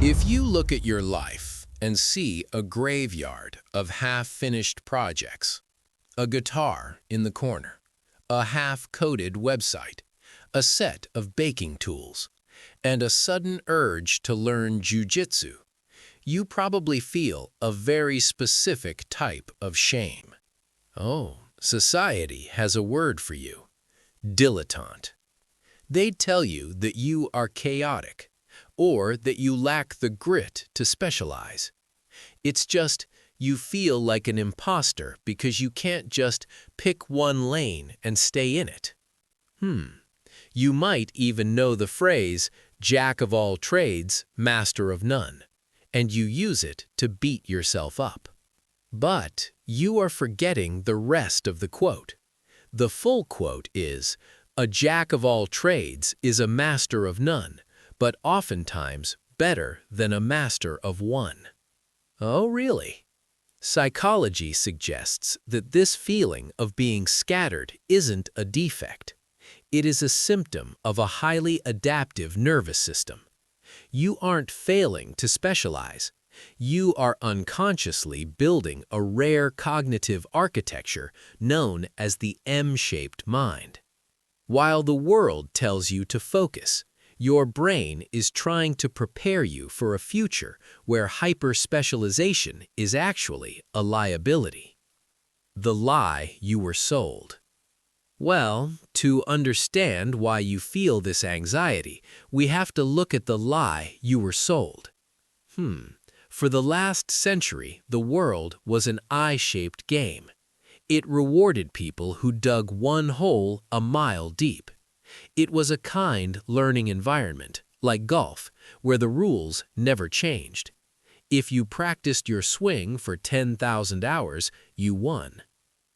If you look at your life and see a graveyard of half-finished projects, a guitar in the corner, a half-coded website, a set of baking tools, and a sudden urge to learn jujitsu, you probably feel a very specific type of shame. Oh, society has a word for you: dilettante. They tell you that you are chaotic, or that you lack the grit to specialize. It's just you feel like an imposter because you can't just pick one lane and stay in it. You might even know the phrase, "Jack of all trades, master of none," and you use it to beat yourself up. But you are forgetting the rest of the quote. The full quote is, "A jack of all trades is a master of none, but oftentimes better than a master of one." Oh, really? Psychology suggests that this feeling of being scattered isn't a defect. It is a symptom of a highly adaptive nervous system. You aren't failing to specialize. You are unconsciously building a rare cognitive architecture known as the M-shaped mind. While the world tells you to focus, your brain is trying to prepare you for a future where hyper-specialization is actually a liability. The lie you were sold. Well, to understand why you feel this anxiety, we have to look at the lie you were sold. For the last century, the world was an I-shaped game. It rewarded people who dug one hole a mile deep. It was a kind learning environment, like golf, where the rules never changed. If you practiced your swing for 10,000 hours, you won.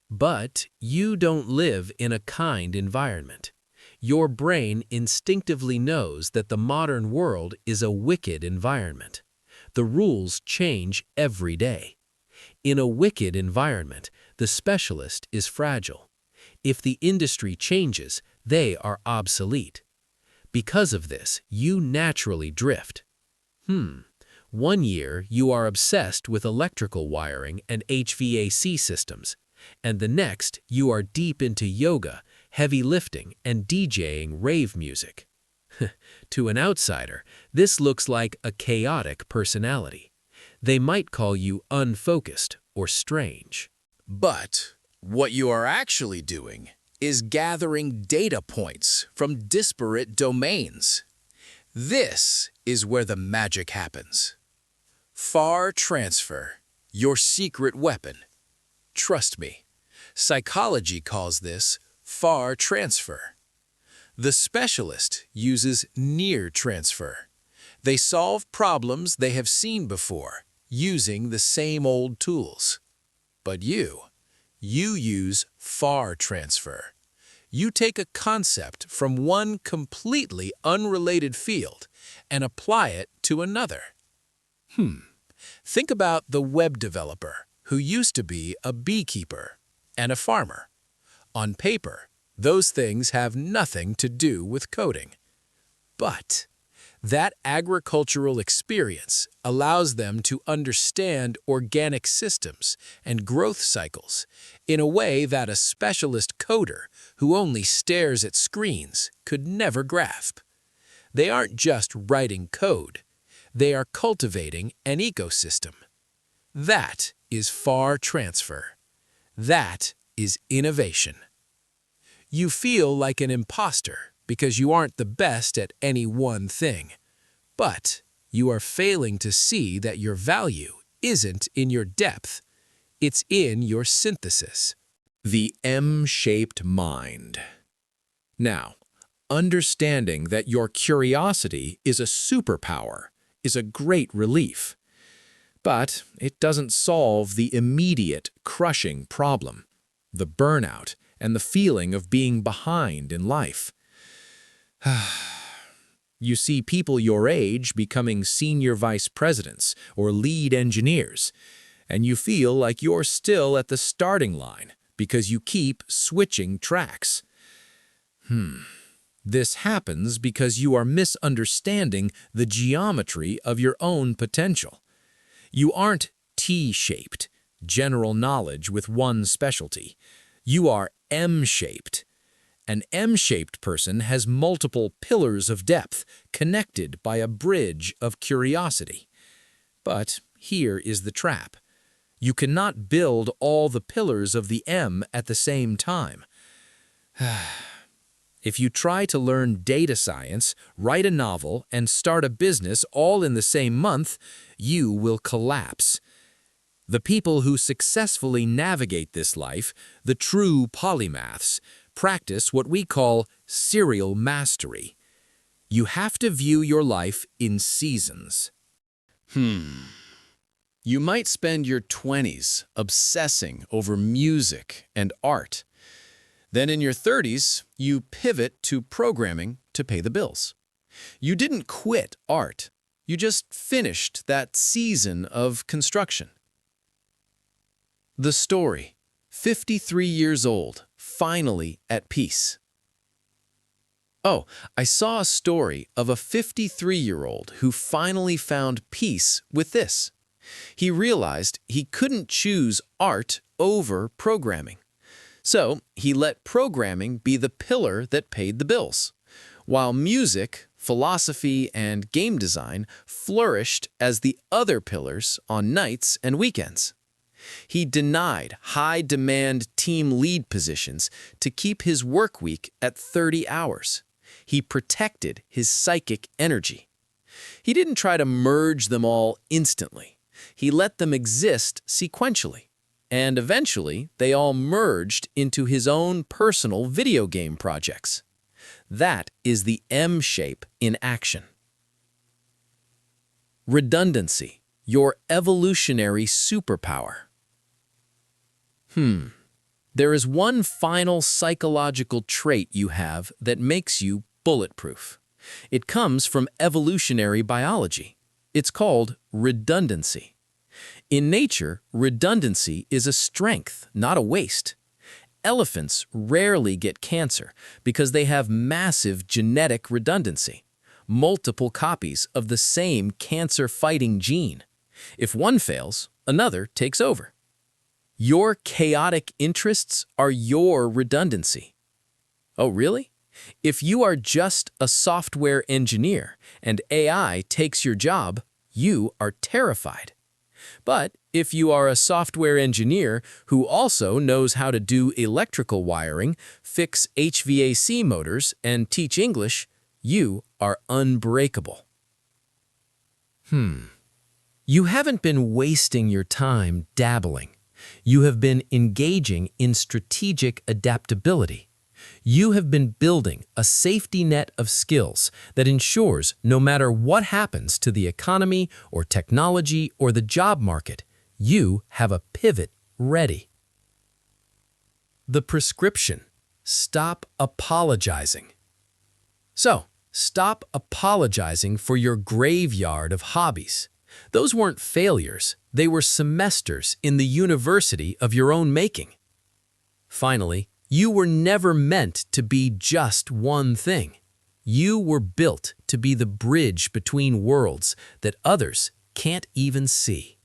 But you don't live in a kind environment. Your brain instinctively knows that the modern world is a wicked environment. The rules change every day. In a wicked environment, the specialist is fragile. If the industry changes, they are obsolete. Because of this, you naturally drift. One year, you are obsessed with electrical wiring and HVAC systems, and the next, you are deep into yoga, heavy lifting, and DJing rave music. To an outsider, this looks like a chaotic personality. They might call you unfocused or strange. But what you are actually doing is gathering data points from disparate domains. This is where the magic happens. Far transfer, your secret weapon. Trust me, psychology calls this far transfer. The specialist uses near transfer. They solve problems they have seen before, using the same old tools. But you use far transfer. You take a concept from one completely unrelated field and apply it to another. Think about the web developer who used to be a beekeeper and a farmer. On paper, those things have nothing to do with coding. But that agricultural experience allows them to understand organic systems and growth cycles in a way that a specialist coder who only stares at screens could never grasp. They aren't just writing code. They are cultivating an ecosystem. That is far transfer. That is innovation. You feel like an imposter because you aren't the best at any one thing. But you are failing to see that your value isn't in your depth. It's in your synthesis. The M-shaped mind. Now, understanding that your curiosity is a superpower is a great relief. But it doesn't solve the immediate, crushing problem, the burnout and the feeling of being behind in life. You see people your age becoming senior vice presidents or lead engineers, and you feel like you're still at the starting line because you keep switching tracks. This happens because you are misunderstanding the geometry of your own potential. You aren't T-shaped, general knowledge with one specialty. You are M-shaped. An M-shaped person has multiple pillars of depth connected by a bridge of curiosity. But here is the trap. You cannot build all the pillars of the M at the same time. If you try to learn data science, write a novel, and start a business all in the same month, you will collapse. The people who successfully navigate this life, the true polymaths, practice what we call serial mastery. You have to view your life in seasons. You might spend your 20s obsessing over music and art. Then in your 30s, you pivot to programming to pay the bills. You didn't quit art. You just finished that season of construction. The story, 53 years old, finally at peace. Oh, I saw a story of a 53-year-old who finally found peace with this. He realized he couldn't choose art over programming. So he let programming be the pillar that paid the bills, while music, philosophy, and game design flourished as the other pillars on nights and weekends. He denied high-demand team lead positions to keep his work week at 30 hours. He protected his psychic energy. He didn't try to merge them all instantly. He let them exist sequentially. And eventually, they all merged into his own personal video game projects. That is the M shape in action. Redundancy, your evolutionary superpower. There is one final psychological trait you have that makes you bulletproof. It comes from evolutionary biology. It's called redundancy. In nature, redundancy is a strength, not a waste. Elephants rarely get cancer because they have massive genetic redundancy, multiple copies of the same cancer-fighting gene. If one fails, another takes over. Your chaotic interests are your redundancy. Oh, really? If you are just a software engineer and AI takes your job, you are terrified. But if you are a software engineer who also knows how to do electrical wiring, fix HVAC motors, and teach English, you are unbreakable. You haven't been wasting your time dabbling. You have been engaging in strategic adaptability. You have been building a safety net of skills that ensures no matter what happens to the economy or technology or the job market, you have a pivot ready. The prescription: stop apologizing. So, stop apologizing for your graveyard of hobbies. Those weren't failures, they were semesters in the university of your own making. Finally, you were never meant to be just one thing. You were built to be the bridge between worlds that others can't even see.